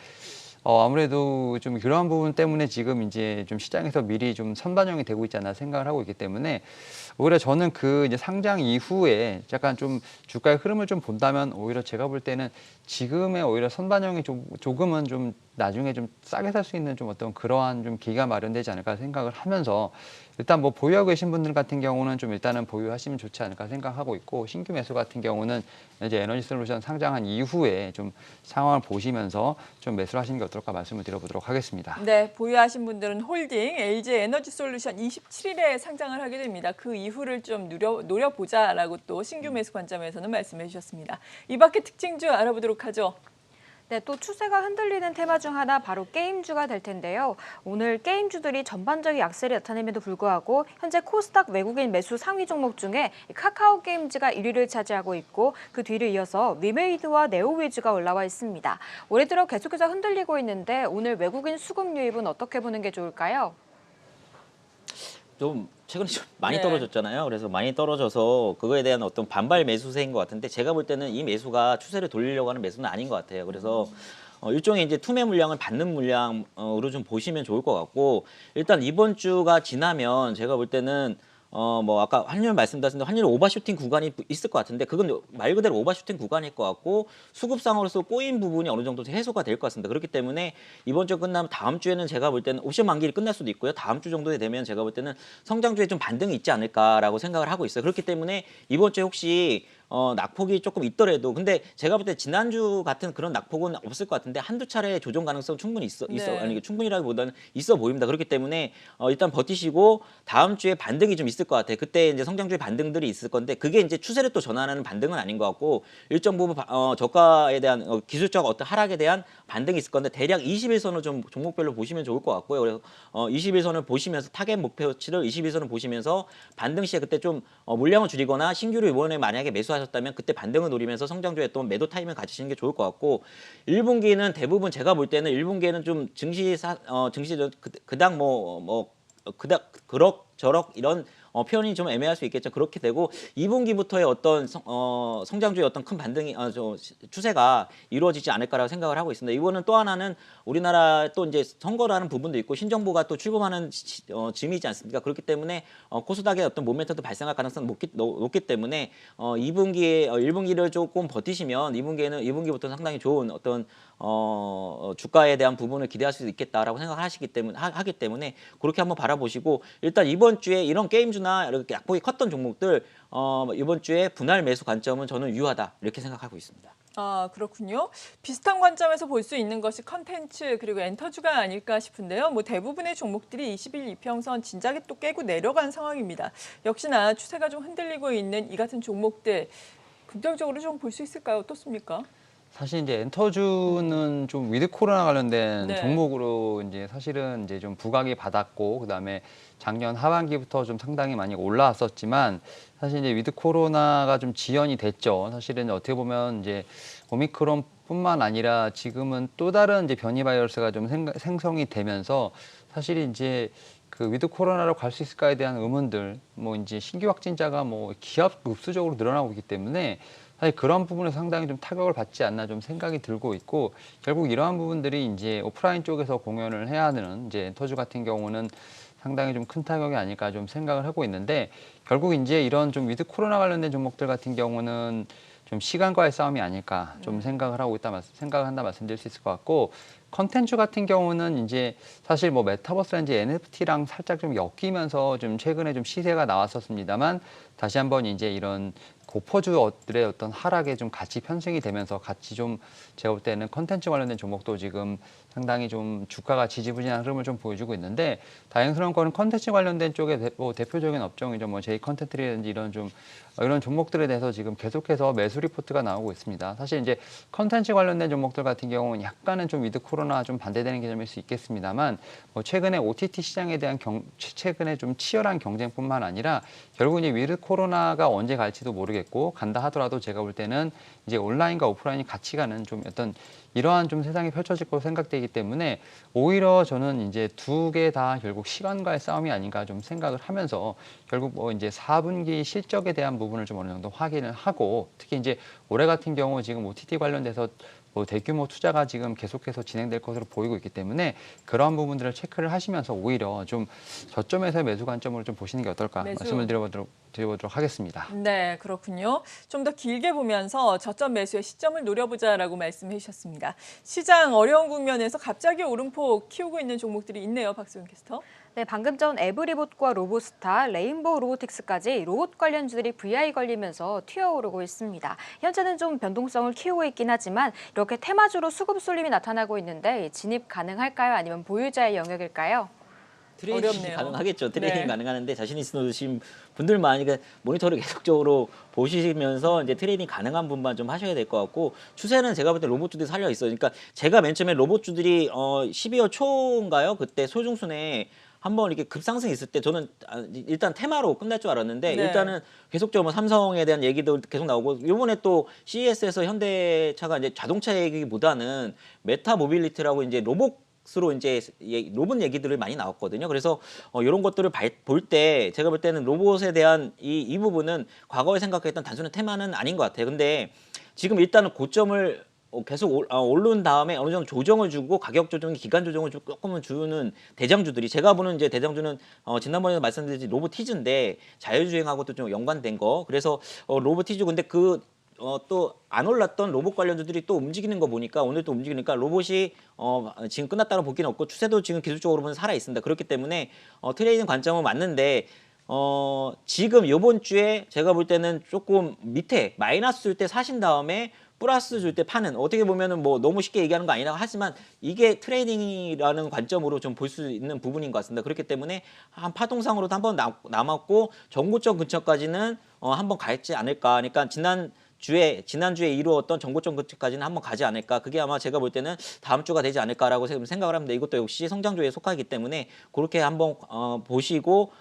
아무래도 좀 그러한 부분 때문에 지금 이제 좀 시장에서 미리 좀 선반영이 되고 있지 않나 생각을 하고 있기 때문에 오히려 저는 그 이제 상장 이후에 약간 좀 주가의 흐름을 좀 본다면 오히려 제가 볼 때는 지금의 오히려 선반영이 조금은 좀 나중에 좀 싸게 살 수 있는 좀 어떤 그러한 좀 기회가 마련되지 않을까 생각을 하면서 일단 뭐 보유하고 계신 분들 같은 경우는 좀 일단은 보유하시면 좋지 않을까 생각하고 있고 신규 매수 같은 경우는 이제 에너지 솔루션 상장한 이후에 좀 상황을 보시면서 좀 매수를 하시는 게 어떨까 말씀을 드려보도록 하겠습니다. 네, 보유하신 분들은 홀딩 LG 에너지 솔루션 27일에 상장을 하게 됩니다. 그 이후를 좀 노려보자라고 또 신규 매수 관점에서는 말씀해 주셨습니다. 이 밖에 특징주 알아보도록 하죠. 네, 또 추세가 흔들리는 테마 중 하나 바로 게임주가 될 텐데요. 오늘 게임주들이 전반적인 약세를 나타냄에도 불구하고 현재 코스닥 외국인 매수 상위 종목 중에 카카오 게임즈가 1위를 차지하고 있고 그 뒤를 이어서 위메이드와 네오위즈가 올라와 있습니다. 올해 들어 계속해서 흔들리고 있는데 오늘 외국인 수급 유입은 어떻게 보는 게 좋을까요? 좀 최근에 좀 많이 네. 떨어졌잖아요. 그래서 많이 떨어져서 그거에 대한 어떤 반발 매수세인 것 같은데 제가 볼 때는 이 매수가 추세를 돌리려고 하는 매수는 아닌 것 같아요. 그래서 일종의 이제 투매 물량을 받는 물량으로 좀 보시면 좋을 것 같고 일단 이번 주가 지나면 제가 볼 때는 뭐 아까 환율 말씀드렸는데 환율 오버슈팅 구간이 있을 것 같은데 그건 말 그대로 오버슈팅 구간일 것 같고 수급상으로서 꼬인 부분이 어느 정도 해소가 될 것 같습니다. 그렇기 때문에 이번 주 끝나면 다음 주에는 제가 볼 때는 옵션 만기일이 끝날 수도 있고요. 다음 주 정도에 되면 제가 볼 때는 성장주에 좀 반등이 있지 않을까라고 생각을 하고 있어요. 그렇기 때문에 이번 주에 혹시 낙폭이 조금 있더라도 근데 제가 볼 때 지난주 같은 그런 낙폭은 없을 것 같은데 한두 차례 조정 가능성 충분히 있어 네. 아니 충분히라기보다는 있어 보입니다. 그렇기 때문에 일단 버티시고 다음 주에 반등이 좀 있을 것 같아요. 그때 이제 성장주의 반등들이 있을 건데 그게 이제 추세를 또 전환하는 반등은 아닌 것 같고 일정 부분 저가에 대한 기술적 어떤 하락에 대한 반등이 있을 건데 대략 21선을 좀 종목별로 보시면 좋을 것 같고요. 그래서 21선을 보시면서 타겟 목표치를 21선을 보시면서 반등 시에 그때 좀 물량을 줄이거나 신규로 이번에 만약에 매수하시 생각하셨다면 그때 반등을 노리면서 성장주에 또 매도 타이밍을 가지시는 게 좋을 것 같고 1분기는 대부분 제가 볼 때는 1분기에는 좀 증시 그닥 그닥 그럭저럭 이런 표현이 좀 애매할 수 있겠죠. 그렇게 되고 2분기부터의 어떤 성장주의 어떤 큰 반등이 추세가 이루어지지 않을까라고 생각을 하고 있습니다. 이거는 또 하나는 우리나라 또 이제 선거라는 부분도 있고 신정부가 또 출범하는 즈음이지 않습니까? 그렇기 때문에 코스닥의 어떤 모멘텀도 발생할 가능성이 높기 때문에 1분기를 조금 버티시면 2분기부터 상당히 좋은 어떤 주가에 대한 부분을 기대할 수 있겠다라고 생각하기 때문에 그렇게 한번 바라보시고 일단 이번 주에 이런 게임주나 이렇게 약폭이 컸던 종목들 이번 주에 분할 매수 관점은 저는 유효하다 이렇게 생각하고 있습니다. 아, 그렇군요. 비슷한 관점에서 볼 수 있는 것이 컨텐츠 그리고 엔터주가 아닐까 싶은데요. 뭐 대부분의 종목들이 20일 이평선 진작에 또 깨고 내려간 상황입니다. 역시나 추세가 좀 흔들리고 있는 이 같은 종목들 긍정적으로 좀 볼 수 있을까요? 어떻습니까? 사실 이제 엔터주는 좀 위드 코로나 관련된 네. 종목으로 이제 사실은 이제 좀 부각이 받았고 그다음에 작년 하반기부터 좀 상당히 많이 올라왔었지만 사실 이제 위드 코로나가 좀 지연이 됐죠. 사실은 어떻게 보면 이제 오미크론뿐만 아니라 지금은 또 다른 이제 변이 바이러스가 좀 생성이 되면서 사실 이제 그 위드 코로나로 갈 수 있을까에 대한 의문들, 뭐 이제 신규 확진자가 뭐 기하급수적으로 늘어나고 있기 때문에 사실 그런 부분에 상당히 좀 타격을 받지 않나 좀 생각이 들고 있고 결국 이러한 부분들이 이제 오프라인 쪽에서 공연을 해야 하는 이제 엔터주 같은 경우는 상당히 좀 큰 타격이 아닐까 좀 생각을 하고 있는데 결국 이제 이런 좀 위드 코로나 관련된 종목들 같은 경우는 좀 시간과의 싸움이 아닐까 좀 생각을 한다 말씀드릴 수 있을 것 같고 컨텐츠 같은 경우는 이제 사실 뭐 메타버스라든지 NFT랑 살짝 좀 엮이면서 좀 최근에 좀 시세가 나왔었습니다만 다시 한번 이제 이런 고퍼주들의 어떤 하락에 좀 같이 편승이 되면서 같이 좀 제가 볼 때는 컨텐츠 관련된 종목도 지금 상당히 좀 주가가 지지부진한 흐름을 좀 보여주고 있는데 다행스러운 거는 컨텐츠 관련된 쪽에 대표적인 업종이죠. 뭐 제이 컨텐츠라든지 이런 종목들에 대해서 지금 계속해서 매수 리포트가 나오고 있습니다. 사실 이제 컨텐츠 관련된 종목들 같은 경우는 약간은 좀 위드 코로나 좀 반대되는 개념일 수 있겠습니다만 뭐 최근에 OTT 시장에 대한 최근에 좀 치열한 경쟁뿐만 아니라 결국 이제 위드 코로나가 언제 갈지도 모르겠고 간다 하더라도 제가 볼 때는 이제 온라인과 오프라인이 같이 가는 좀 어떤 이러한 좀 세상이 펼쳐질 것으로 생각되기 때문에 오히려 저는 이제 두 개 다 결국 시간과의 싸움이 아닌가 좀 생각을 하면서 결국 뭐 이제 4분기 실적에 대한 부분을 좀 어느 정도 확인을 하고 특히 이제 올해 같은 경우 지금 OTT 관련돼서 뭐 대규모 투자가 지금 계속해서 진행될 것으로 보이고 있기 때문에 그러한 부분들을 체크를 하시면서 오히려 좀 저점에서의 매수 관점으로 좀 보시는 게 어떨까 말씀을 드려보도록 하겠습니다. 네, 그렇군요. 좀 더 길게 보면서 저점 매수의 시점을 노려보자라고 말씀해 주셨습니다. 시장 어려운 국면에서 갑자기 오름폭 키우고 있는 종목들이 있네요, 박수영 캐스터. 네, 방금 전 에브리봇과 로보스타, 레인보우 로보틱스까지 로봇 관련주들이 VI 걸리면서 튀어오르고 있습니다. 현재는 좀 변동성을 키우고 있긴 하지만 이렇게 테마주로 수급 쏠림이 나타나고 있는데 진입 가능할까요? 아니면 보유자의 영역일까요? 트레이딩이 어렵네요. 가능하겠죠. 트레이딩이 네. 가능하는데 자신 있으신 분들만 그러니까 모니터를 계속적으로 보시면서 이제 트레이딩 가능한 분만 좀 하셔야 될 것 같고 추세는 제가 볼 때 로봇주들이 살려 있어요. 그러니까 제가 맨 처음에 로봇주들이 12월 초인가요? 그때 소중순에 한번 이렇게 급상승 있을 때 저는 일단 테마로 끝날 줄 알았는데 네. 일단은 계속적으로 뭐 삼성에 대한 얘기도 계속 나오고 이번에 또 CES에서 현대차가 이제 자동차 얘기보다는 메타 모빌리티라고 이제 로봇으로 이제 로봇 얘기들을 많이 나왔거든요. 그래서 이런 것들을 볼 때 제가 볼 때는 로봇에 대한 이 부분은 과거에 생각했던 단순한 테마는 아닌 것 같아요. 근데 지금 일단은 고점을 계속 오른 다음에 어느 정도 조정을 주고 가격 조정, 기간 조정을 조금은 주는 대장주들이 제가 보는 이제 대장주는 지난번에 말씀드렸듯이 로보티즈인데 자율주행하고도 좀 연관된 거. 그래서 로보티즈 근데 또 안 올랐던 로봇 관련주들이 또 움직이는 거 보니까 오늘 또 움직이니까 로봇이 지금 끝났다고 보기는 없고 추세도 지금 기술적으로 보면 살아 있습니다. 그렇기 때문에 트레이딩 관점은 맞는데 지금 요번 주에 제가 볼 때는 조금 밑에 마이너스 줄 때 사신 다음에 플러스 줄 때 파는 어떻게 보면은 뭐 너무 쉽게 얘기하는 거 아니라고 하지만 이게 트레이딩이라는 관점으로 좀 볼 수 있는 부분인 것 같습니다. 그렇기 때문에 한 파동상으로도 한번 남았고 정고점 근처까지는 한번 갈지 않을까. 그러니까 지난주에 이루었던 정고점 근처까지는 한번 가지 않을까. 그게 아마 제가 볼 때는 다음 주가 되지 않을까라고 생각을 합니다. 이것도 역시 성장주에 속하기 때문에 그렇게 한번 보시고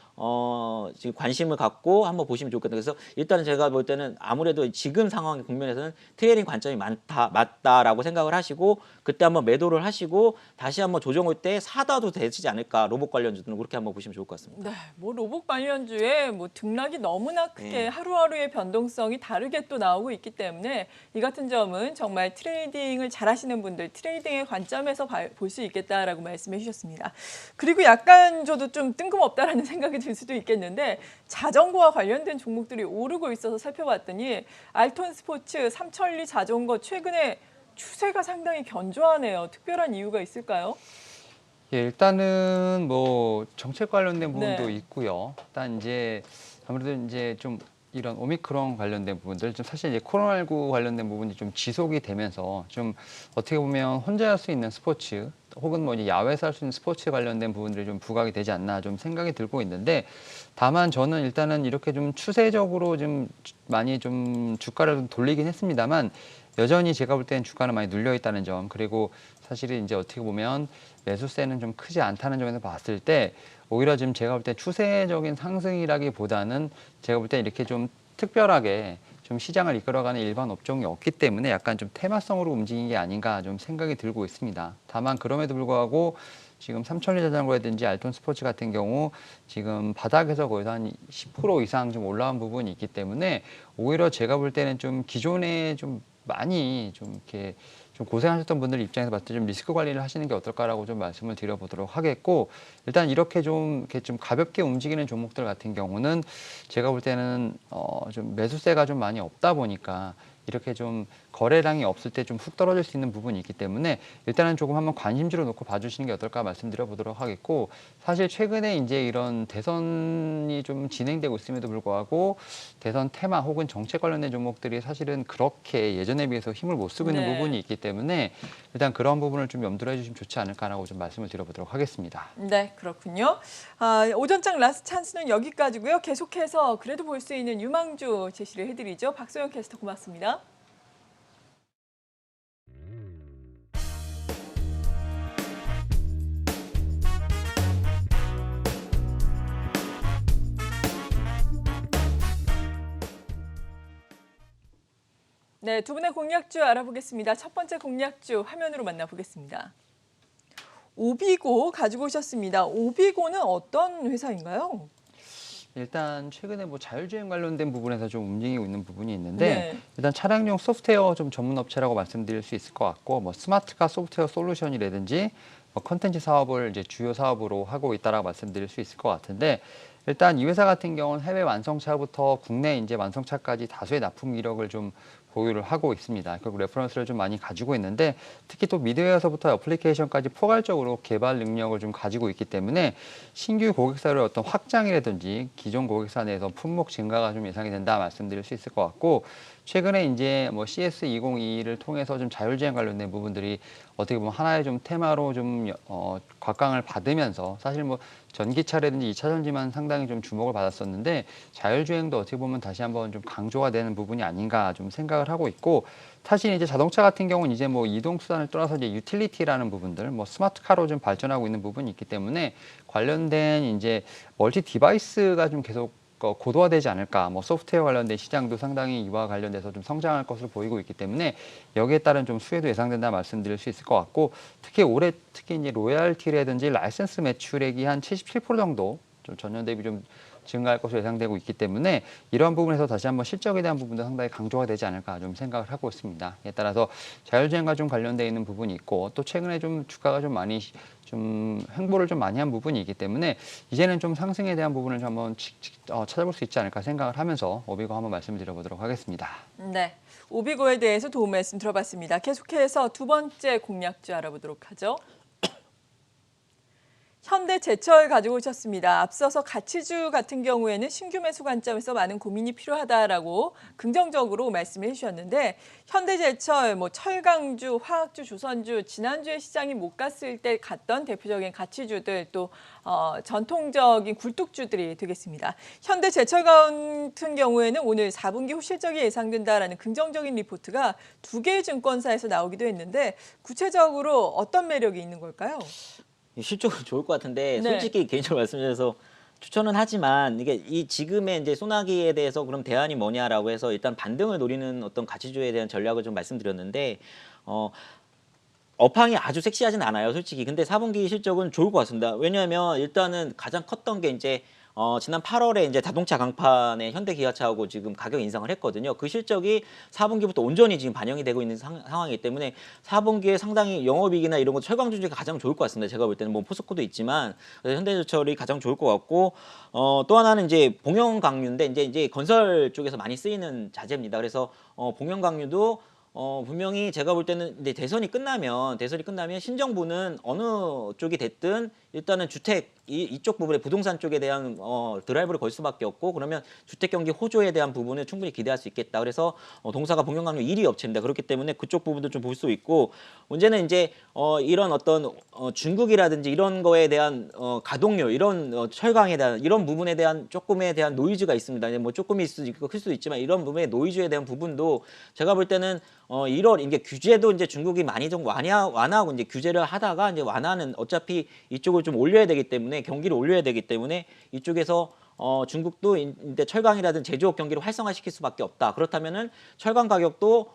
지금 관심을 갖고 한번 보시면 좋겠다. 그래서 일단은 제가 볼 때는 아무래도 지금 상황 국면에서는 트레이딩 관점이 맞다라고 생각을 하시고 그때 한번 매도를 하시고 다시 한번 조정 올 때 사다도 되지 않을까. 로봇 관련주들은 그렇게 한번 보시면 좋을 것 같습니다. 네, 뭐 로봇 관련주에 뭐 등락이 너무나 크게 네. 하루하루의 변동성이 다르게 또 나오고 있기 때문에 이 같은 점은 정말 트레이딩을 잘하시는 분들, 트레이딩의 관점에서 볼 수 있겠다라고 말씀해 주셨습니다. 그리고 약간 저도 좀 뜬금없다라는 생각이 들 수도 있겠는데 자전거와 관련된 종목들이 오르고 있어서 살펴봤더니 알톤 스포츠, 삼천리 자전거 최근에 추세가 상당히 견조하네요. 특별한 이유가 있을까요? 예, 일단은 뭐 정책 관련된 부분도 네. 있고요. 일단 이제 아무래도 이제 좀 이런 오미크론 관련된 부분들, 좀 사실 이제 코로나19 관련된 부분이 좀 지속이 되면서 좀 어떻게 보면 혼자 할 수 있는 스포츠 혹은 뭐 이제 야외에서 할 수 있는 스포츠 관련된 부분들이 좀 부각이 되지 않나 좀 생각이 들고 있는데, 다만 저는 일단은 이렇게 좀 추세적으로 좀 많이 좀 주가를 좀 돌리긴 했습니다만 여전히 제가 볼 때는 주가는 많이 눌려 있다는 점, 그리고 사실은 이제 어떻게 보면 매수세는 좀 크지 않다는 점에서 봤을 때 오히려 지금 제가 볼 때 추세적인 상승이라기보다는 제가 볼 때 이렇게 좀 특별하게 좀 시장을 이끌어가는 일반 업종이 없기 때문에 약간 좀 테마성으로 움직인 게 아닌가 좀 생각이 들고 있습니다. 다만 그럼에도 불구하고 지금 삼천리 자전거라든지 알톤 스포츠 같은 경우 지금 바닥에서 거의 한 10% 이상 좀 올라온 부분이 있기 때문에 오히려 제가 볼 때는 좀 기존에 좀 많이 좀 이렇게 좀 고생하셨던 분들 입장에서 봤을 때 좀 리스크 관리를 하시는 게 어떨까라고 좀 말씀을 드려보도록 하겠고, 일단 이렇게 좀 가볍게 움직이는 종목들 같은 경우는 제가 볼 때는 좀 매수세가 좀 많이 없다 보니까 이렇게 좀 거래량이 없을 때 좀 훅 떨어질 수 있는 부분이 있기 때문에 일단은 조금 한번 관심주로 놓고 봐주시는 게 어떨까 말씀드려 보도록 하겠고, 사실 최근에 이제 이런 대선이 좀 진행되고 있음에도 불구하고 대선 테마 혹은 정책 관련된 종목들이 사실은 그렇게 예전에 비해서 힘을 못 쓰고 있는 네. 부분이 있기 때문에 일단 그런 부분을 좀 염두를 해주시면 좋지 않을까라고 좀 말씀을 드려보도록 하겠습니다. 네, 그렇군요. 오전장 라스트 찬스는 여기까지고요. 계속해서 그래도 볼 수 있는 유망주 제시를 해드리죠. 박소영 캐스터 고맙습니다. 네, 두 분의 공략주 알아보겠습니다. 첫 번째 공략주 화면으로 만나보겠습니다. 오비고 가지고 오셨습니다. 오비고는 어떤 회사인가요? 일단 최근에 뭐 자율주행 관련된 부분에서 좀 움직이고 있는 부분이 있는데 네. 일단 차량용 소프트웨어 좀 전문 업체라고 말씀드릴 수 있을 것 같고, 뭐 스마트카 소프트웨어 솔루션이라든지 뭐 컨텐츠 사업을 이제 주요 사업으로 하고 있다라고 말씀드릴 수 있을 것 같은데, 일단 이 회사 같은 경우는 해외 완성차부터 국내 이제 완성차까지 다수의 납품 이력을 좀 보유를 하고 있습니다. 결국 레퍼런스를 좀 많이 가지고 있는데, 특히 또 미드웨어서부터 애플리케이션까지 포괄적으로 개발 능력을 좀 가지고 있기 때문에 신규 고객사의 어떤 확장이라든지 기존 고객사 내에서 품목 증가가 좀 예상이 된다 말씀드릴 수 있을 것 같고, 최근에 이제 뭐 CS2022를 통해서 좀 자율주행 관련된 부분들이 어떻게 보면 하나의 좀 테마로 좀 곽강을 받으면서, 사실 뭐 전기차라든지 2차 전지만 상당히 좀 주목을 받았었는데 자율주행도 어떻게 보면 다시 한번 좀 강조가 되는 부분이 아닌가 좀 생각을 하고 있고, 사실 이제 자동차 같은 경우는 이제 뭐 이동 수단을 떠나서 이제 유틸리티라는 부분들, 뭐 스마트카로 좀 발전하고 있는 부분이 있기 때문에 관련된 이제 멀티 디바이스가 좀 계속 고도화되지 않을까, 뭐 소프트웨어 관련된 시장도 상당히 이와 관련돼서 좀 성장할 것으로 보이고 있기 때문에 여기에 따른 좀 수혜도 예상된다 말씀드릴 수 있을 것 같고, 특히 올해 특히 이제 로열티라든지 라이센스 매출액이 한 77% 정도 좀 전년 대비 좀 증가할 것으로 예상되고 있기 때문에 이러한 부분에서 다시 한번 실적에 대한 부분도 상당히 강조가 되지 않을까 좀 생각을 하고 있습니다. 이에 따라서 자율주행과 좀 관련되어 있는 부분이 있고, 또 최근에 좀 주가가 좀 많이 좀 횡보를 좀 많이 한 부분이 있기 때문에 이제는 좀 상승에 대한 부분을 좀 한번 찾아볼 수 있지 않을까 생각을 하면서 오비고 한번 말씀을 드려보도록 하겠습니다. 네, 오비고에 대해서 도움 말씀 들어봤습니다. 계속해서 두 번째 공략주 알아보도록 하죠. 현대제철 가지고 오셨습니다. 앞서서 가치주 같은 경우에는 신규 매수 관점에서 많은 고민이 필요하다라고 긍정적으로 말씀해 주셨는데, 현대제철, 뭐 철강주, 화학주, 조선주, 지난주에 시장이 못 갔을 때 갔던 대표적인 가치주들, 또 전통적인 굴뚝주들이 되겠습니다. 현대제철 같은 경우에는 오늘 4분기 후 실적이 예상된다라는 긍정적인 리포트가 두 개의 증권사에서 나오기도 했는데, 구체적으로 어떤 매력이 있는 걸까요? 실적은 좋을 것 같은데 네. 솔직히 개인적으로 말씀드려서 추천은 하지만 이게 이 지금의 이제 소나기에 대해서 그럼 대안이 뭐냐라고 해서 일단 반등을 노리는 어떤 가치주에 대한 전략을 좀 말씀드렸는데 업황이 아주 섹시하진 않아요, 솔직히. 근데 4분기 실적은 좋을 것 같습니다. 왜냐하면 일단은 가장 컸던 게 이제 지난 8월에 이제 자동차 강판에 현대기아차하고 지금 가격 인상을 했거든요. 그 실적이 4분기부터 온전히 지금 반영이 되고 있는 상황이기 때문에 4분기에 상당히 영업이익이나 이런 거 철강주가 가장 좋을 것 같습니다. 제가 볼 때는 뭐 포스코도 있지만 현대제철이 가장 좋을 것 같고 또 하나는 이제 봉영강유인데 이제 건설 쪽에서 많이 쓰이는 자재입니다. 그래서 봉영강유도 분명히 제가 볼 때는 이제 대선이 끝나면 신정부는 어느 쪽이 됐든 일단은 주택 이쪽 부분에 부동산 쪽에 대한 드라이브를 걸 수밖에 없고 그러면 주택 경기 호조에 대한 부분을 충분히 기대할 수 있겠다. 그래서 동사가 봉영강유 1위 업체입니다. 그렇기 때문에 그쪽 부분도 좀 볼 수 있고 문제는 이제 이런 어떤 중국이라든지 이런 거에 대한 가동률 이런 철강에 대한 이런 부분에 대한 조금에 대한 노이즈가 있습니다. 뭐 조금일 수도 있고 클 수도 있지만 이런 부분의 노이즈에 대한 부분도 제가 볼 때는 1월 이게 규제도 이제 중국이 많이 좀 완화하고 이제 규제를 하다가 이제 완화는 어차피 이쪽을 좀 올려야 되기 때문에 경기를 올려야 되기 때문에 이쪽에서 중국도 이제 철강이라든 제조업 경기를 활성화시킬 수밖에 없다. 그렇다면은 철강 가격도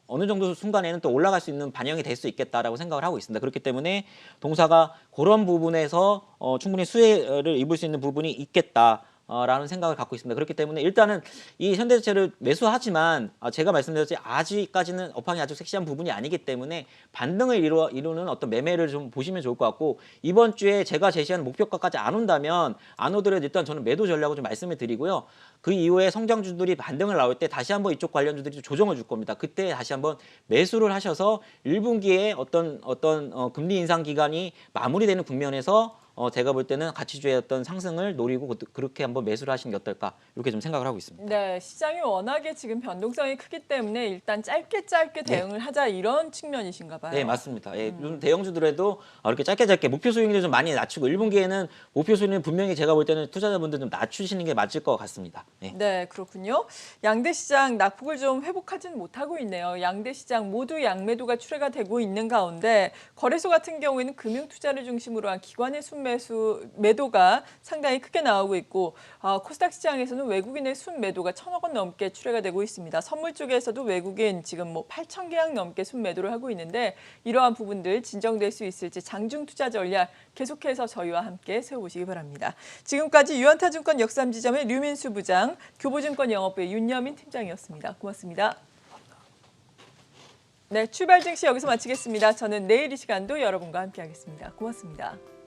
어느 정도 순간에는 또 올라갈 수 있는 반영이 될 수 있겠다라고 생각을 하고 있습니다. 그렇기 때문에 동사가 그런 부분에서 충분히 수혜를 입을 수 있는 부분이 있겠다. 라는 생각을 갖고 있습니다. 그렇기 때문에 일단은 이 현대제철을 매수하지만 제가 말씀드렸듯이 아직까지는 업황이 아주 섹시한 부분이 아니기 때문에 반등을 이루는 어떤 매매를 좀 보시면 좋을 것 같고 이번 주에 제가 제시한 목표가까지 안 온다면 안 오더라도 일단 저는 매도 전략을 좀 말씀을 드리고요. 그 이후에 성장주들이 반등을 나올 때 다시 한번 이쪽 관련주들이 좀 조정을 줄 겁니다. 그때 다시 한번 매수를 하셔서 1분기에 어떤 금리 인상 기간이 마무리되는 국면에서 제가 볼 때는 가치주의 어떤 상승을 노리고 그렇게 한번 매수를 하시는 게 어떨까 이렇게 좀 생각을 하고 있습니다. 네, 시장이 워낙에 지금 변동성이 크기 때문에 일단 짧게 대응을 하자 이런 측면이신가 봐요. 네, 맞습니다. 예, 요즘 대형주들에도 이렇게 짧게 목표 수익률을 좀 많이 낮추고 1분기에는 목표 수익률 분명히 제가 볼 때는 투자자분들 좀 낮추시는 게 맞을 것 같습니다. 네. 네, 그렇군요. 양대 시장 낙폭을 좀 회복하지는 못하고 있네요. 양대 시장 모두 양매도가 출회가 되고 있는 가운데 거래소 같은 경우에는 금융 투자를 중심으로 한 기관의 매도가 상당히 크게 나오고 있고 코스닥 시장에서는 외국인의 순매도가 1,000억 원 넘게 출회가 되고 있습니다. 선물 쪽에서도 외국인 지금 뭐 8,000계약 넘게 순매도를 하고 있는데 이러한 부분들 진정될 수 있을지 장중 투자 전략 계속해서 저희와 함께 세워보시기 바랍니다. 지금까지 유한타증권 역삼지점의 류민수 부장, 교보증권 영업부의 윤여민 팀장이었습니다. 고맙습니다. 네, 출발 증시 여기서 마치겠습니다. 저는 내일 이 시간도 여러분과 함께하겠습니다. 고맙습니다.